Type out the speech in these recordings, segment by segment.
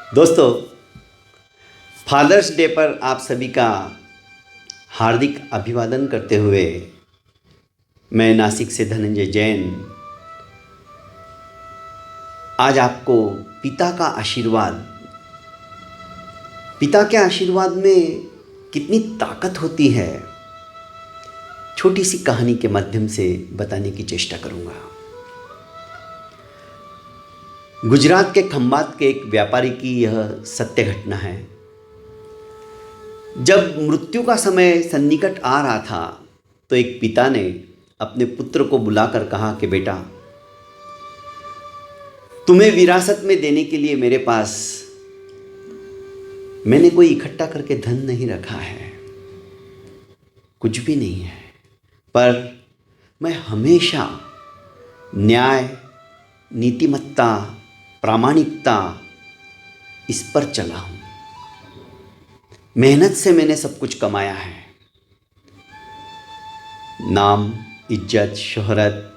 दोस्तों, fathers day पर आप सभी का हार्दिक अभिवादन करते हुए मैं नासिक से धनंजय जैन आज आपको पिता का आशीर्वाद, पिता के आशीर्वाद में कितनी ताकत होती है, छोटी सी कहानी के माध्यम से बताने की चेष्टा करूंगा। गुजरात के खंभात के एक व्यापारी की यह सत्य घटना है। जब मृत्यु का समय सन्निकट आ रहा था तो एक पिता ने अपने पुत्र को बुलाकर कहा कि बेटा, तुम्हें विरासत में देने के लिए मेरे पास मैंने कोई इकट्ठा करके धन नहीं रखा है, कुछ भी नहीं है, पर मैं हमेशा न्याय, नीतिमत्ता, प्रामाणिकता इस पर चला हूं। मेहनत से मैंने सब कुछ कमाया है, नाम, इज्जत, शोहरत,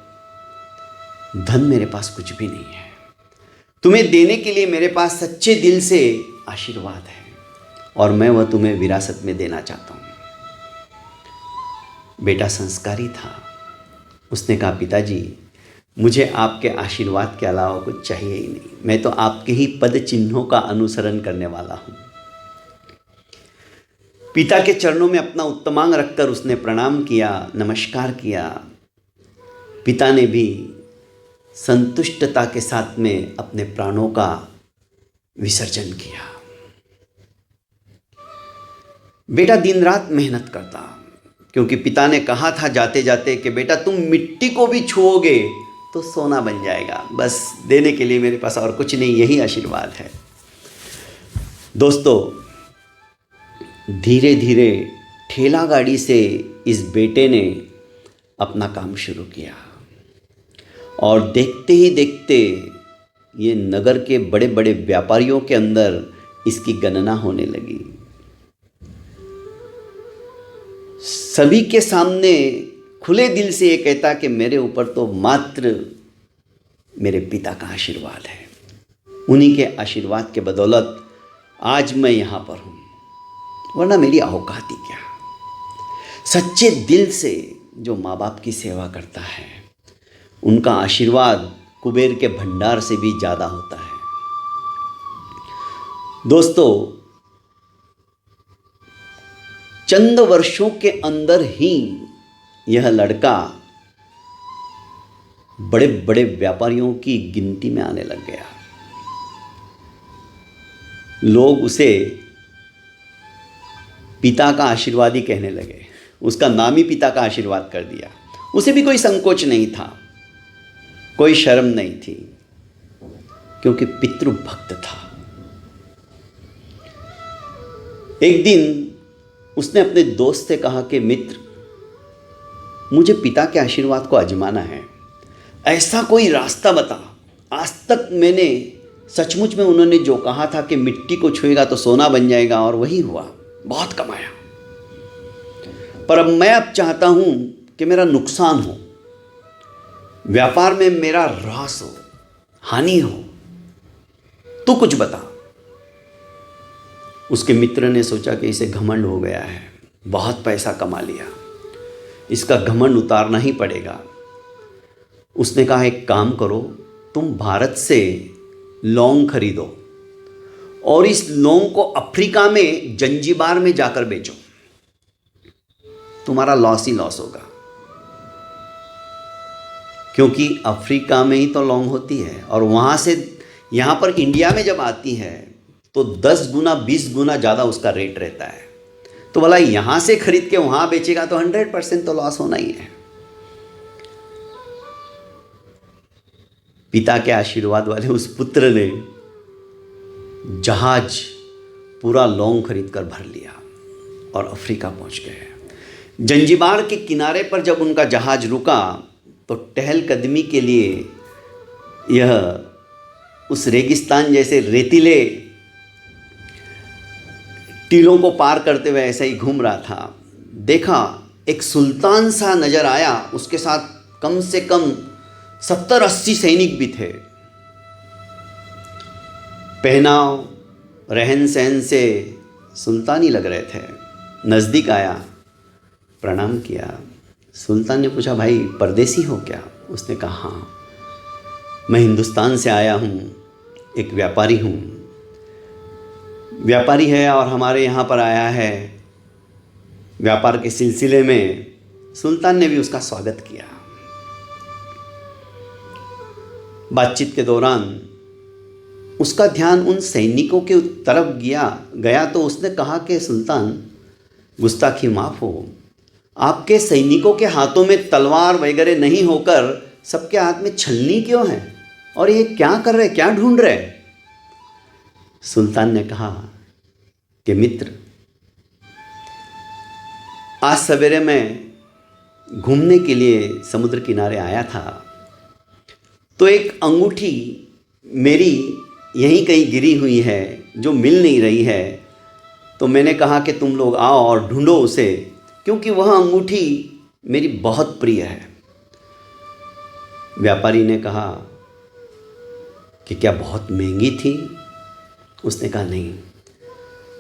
धन मेरे पास कुछ भी नहीं है। तुम्हें देने के लिए मेरे पास सच्चे दिल से आशीर्वाद है और मैं वह तुम्हें विरासत में देना चाहता हूं। बेटा संस्कारी था। उसने कहा, पिताजी, मुझे आपके आशीर्वाद के अलावा कुछ चाहिए ही नहीं, मैं तो आपके ही पद चिन्हों का अनुसरण करने वाला हूं। पिता के चरणों में अपना उत्तमांग रखकर उसने प्रणाम किया, नमस्कार किया। पिता ने भी संतुष्टता के साथ में अपने प्राणों का विसर्जन किया। बेटा दिन रात मेहनत करता, क्योंकि पिता ने कहा था जाते जाते कि बेटा तुम मिट्टी को भी छुओगे तो सोना बन जाएगा। बस देने के लिए मेरे पास और कुछ नहीं, यही आशीर्वाद है। दोस्तों, धीरे धीरे ठेला गाड़ी से इस बेटे ने अपना काम शुरू किया और देखते ही देखते ये नगर के बड़े बड़े व्यापारियों के अंदर इसकी गणना होने लगी। सभी के सामने खुले दिल से ये कहता कि मेरे ऊपर तो मात्र मेरे पिता का आशीर्वाद है। उन्हीं के आशीर्वाद के बदौलत आज मैं यहाँ पर हूँ, वरना मेरी औकात ही क्या। सच्चे दिल से जो माँ बाप की सेवा करता है, उनका आशीर्वाद कुबेर के भंडार से भी ज़्यादा होता है। दोस्तों, चंद वर्षों के अंदर ही यह लड़का बड़े बड़े व्यापारियों की गिनती में आने लग गया। लोग उसे पिता का आशीर्वाद ही कहने लगे। उसका नाम ही पिता का आशीर्वाद कर दिया। उसे भी कोई संकोच नहीं था, कोई शर्म नहीं थी, क्योंकि पितृभक्त था। एक दिन उसने अपने दोस्त से कहा कि मित्र, मुझे पिता के आशीर्वाद को आजमाना है, ऐसा कोई रास्ता बता। आज तक मैंने सचमुच में उन्होंने जो कहा था कि मिट्टी को छुएगा तो सोना बन जाएगा, और वही हुआ, बहुत कमाया। पर अब मैं चाहता हूं कि मेरा नुकसान हो, व्यापार में मेरा ह्रास हो, हानि हो। तू कुछ बता। उसके मित्र ने सोचा कि इसे घमंड हो गया है, बहुत पैसा कमा लिया, इसका घमंड उतारना ही पड़ेगा। उसने कहा, एक काम करो, तुम भारत से लौंग खरीदो और इस लौंग को अफ्रीका में जंजीबार में जाकर बेचो, तुम्हारा लॉस ही लॉस होगा। क्योंकि अफ्रीका में ही तो लौंग होती है और वहाँ से यहाँ पर इंडिया में जब आती है तो 10 गुना 20 गुना ज़्यादा उसका रेट रहता है। तो भला यहाँ से खरीद के वहाँ बेचेगा तो 100% तो लॉस होना ही है। पिता के आशीर्वाद वाले उस पुत्र ने जहाज पूरा लौंग खरीद कर भर लिया और अफ्रीका पहुँच गए। जंजीबार के किनारे पर जब उनका जहाज रुका तो टहलकदमी के लिए यह उस रेगिस्तान जैसे रेतीले टीलों को पार करते हुए ऐसा ही घूम रहा था। देखा एक सुल्तान सा नजर आया, उसके साथ कम से कम 70-80 सैनिक भी थे। पहनाव, रहन सहन से सुल्तानी लग रहे थे। नज़दीक आया, प्रणाम किया। सुल्तान ने पूछा, भाई परदेसी हो क्या? उसने कहा, हाँ, मैं हिंदुस्तान से आया हूँ, एक व्यापारी हूँ। व्यापारी है और हमारे यहाँ पर आया है व्यापार के सिलसिले में। सुल्तान ने भी उसका स्वागत किया। बातचीत के दौरान उसका ध्यान उन सैनिकों के तरफ गया तो उसने कहा कि सुल्तान, गुस्ताखी माफ़ हो, आपके सैनिकों के हाथों में तलवार वगैरह नहीं होकर सबके हाथ में छलनी क्यों है? और ये क्या कर रहे, क्या ढूंढ रहे? सुल्तान ने कहा कि मित्र, आज सवेरे मैं घूमने के लिए समुद्र किनारे आया था तो एक अंगूठी मेरी यहीं कहीं गिरी हुई है जो मिल नहीं रही है। तो मैंने कहा कि तुम लोग आओ और ढूंढो उसे, क्योंकि वह अंगूठी मेरी बहुत प्रिय है। व्यापारी ने कहा कि क्या बहुत महंगी थी? उसने कहा, नहीं,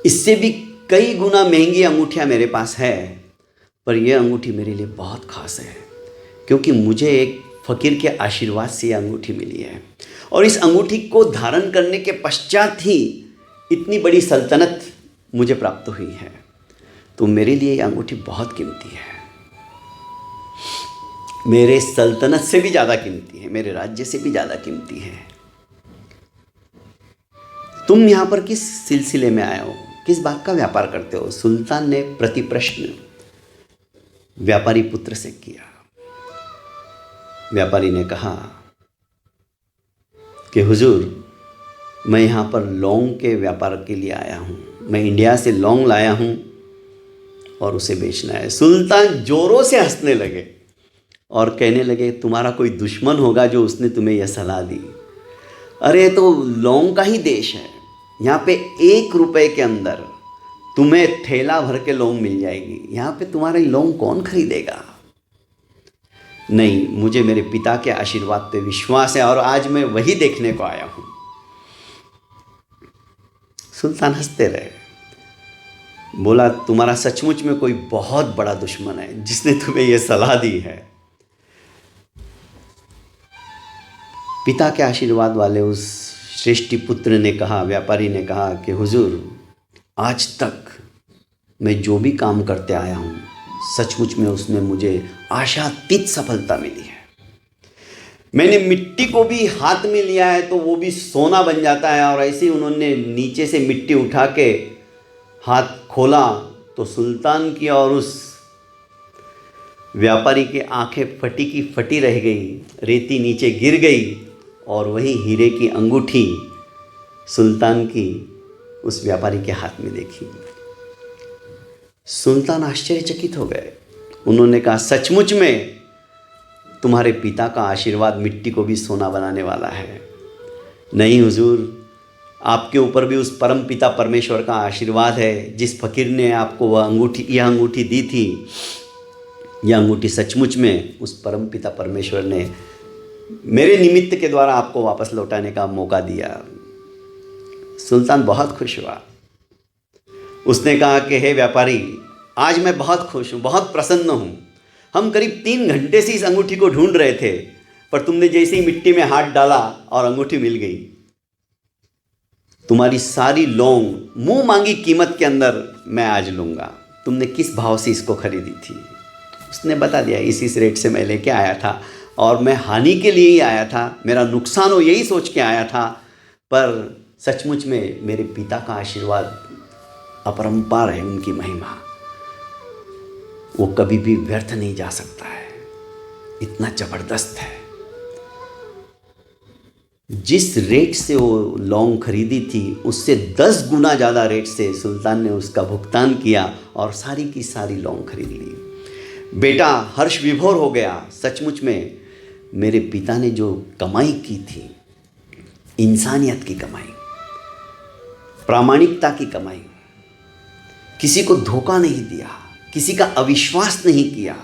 इससे भी कई गुना महंगी अंगूठियाँ मेरे पास है, पर यह अंगूठी मेरे लिए बहुत खास है, क्योंकि मुझे एक फ़कीर के आशीर्वाद से यह अंगूठी मिली है। और इस अंगूठी को धारण करने के पश्चात ही इतनी बड़ी सल्तनत मुझे प्राप्त हुई है। तो मेरे लिए यह अंगूठी बहुत कीमती है, मेरे सल्तनत से भी ज़्यादा कीमती है, मेरे राज्य से भी ज़्यादा कीमती है। तुम यहाँ पर किस सिलसिले में आए हो? किस बात का व्यापार करते हो? सुल्तान ने प्रति प्रश्न व्यापारी पुत्र से किया। व्यापारी ने कहा कि हुजूर, मैं यहाँ पर लौंग के व्यापार के लिए आया हूँ। मैं इंडिया से लौंग लाया हूँ और उसे बेचना है। सुल्तान जोरों से हंसने लगे और कहने लगे, तुम्हारा कोई दुश्मन होगा जो उसने तुम्हें यह सलाह दी। अरे तो लौंग का ही देश है, यहाँ पे 1 रुपए के अंदर तुम्हें थैला भर के लौंग मिल जाएगी। यहाँ पे तुम्हारी लौंग कौन खरीदेगा? नहीं, मुझे मेरे पिता के आशीर्वाद पे विश्वास है और आज मैं वही देखने को आया हूँ। सुल्तान हंसते रहे, बोला, तुम्हारा सचमुच में कोई बहुत बड़ा दुश्मन है जिसने तुम्हें यह सलाह दी है। पिता के आशीर्वाद वाले उस श्रेष्ठी पुत्र ने कहा, व्यापारी ने कहा कि हुजूर, आज तक मैं जो भी काम करते आया हूँ, सचमुच में उसमें मुझे आशातीत सफलता मिली है। मैंने मिट्टी को भी हाथ में लिया है तो वो भी सोना बन जाता है। और ऐसे ही उन्होंने नीचे से मिट्टी उठा के हाथ खोला तो सुल्तान की और उस व्यापारी की आंखें फटी की फटी रह गई, रेती नीचे गिर गई और वही हीरे की अंगूठी सुल्तान की उस व्यापारी के हाथ में देखी। सुल्तान आश्चर्यचकित हो गए। उन्होंने कहा, सचमुच में तुम्हारे पिता का आशीर्वाद मिट्टी को भी सोना बनाने वाला है। नहीं हुजूर, आपके ऊपर भी उस परम पिता परमेश्वर का आशीर्वाद है। जिस फकीर ने आपको यह अंगूठी दी थी, यह अंगूठी सचमुच में उस परम पिता परमेश्वर ने मेरे निमित्त के द्वारा आपको वापस लौटाने का मौका दिया। सुल्तान बहुत खुश हुआ। उसने कहा कि हे व्यापारी, आज मैं बहुत खुश हूँ, बहुत प्रसन्न हूँ। हम करीब 3 घंटे से इस अंगूठी को ढूंढ रहे थे, पर तुमने जैसे ही मिट्टी में हाथ डाला और अंगूठी मिल गई। तुम्हारी सारी लौंग मुंह मांगी कीमत के अंदर मैं आज लूँगा। तुमने किस भाव से इसको खरीदी थी? उसने बता दिया, इस रेट से मैं लेके आया था और मैं हानि के लिए ही आया था, मेरा नुकसान हो यही सोच के आया था। पर सचमुच में मेरे पिता का आशीर्वाद अपरंपार है, उनकी महिमा वो कभी भी व्यर्थ नहीं जा सकता है, इतना जबरदस्त है। जिस रेट से वो लौंग खरीदी थी उससे 10 गुना ज़्यादा रेट से सुल्तान ने उसका भुगतान किया और सारी की सारी लौंग खरीद ली। बेटा हर्ष विभोर हो गया। सचमुच में मेरे पिता ने जो कमाई की थी, इंसानियत की कमाई, प्रामाणिकता की कमाई, किसी को धोखा नहीं दिया, किसी का अविश्वास नहीं किया,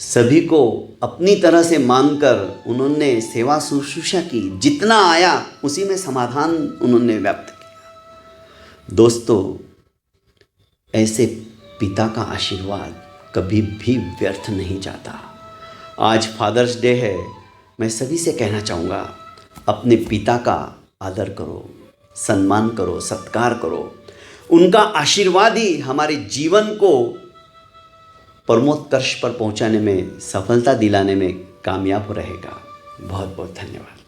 सभी को अपनी तरह से मानकर उन्होंने सेवा शुश्रूषा की, जितना आया उसी में समाधान उन्होंने व्यक्त किया। दोस्तों, ऐसे पिता का आशीर्वाद कभी भी व्यर्थ नहीं जाता। आज फादर्स डे है, मैं सभी से कहना चाहूँगा, अपने पिता का आदर करो, सम्मान करो, सत्कार करो। उनका आशीर्वाद ही हमारे जीवन को परमोत्कर्ष पर पहुंचाने में, सफलता दिलाने में कामयाब रहेगा। बहुत बहुत धन्यवाद।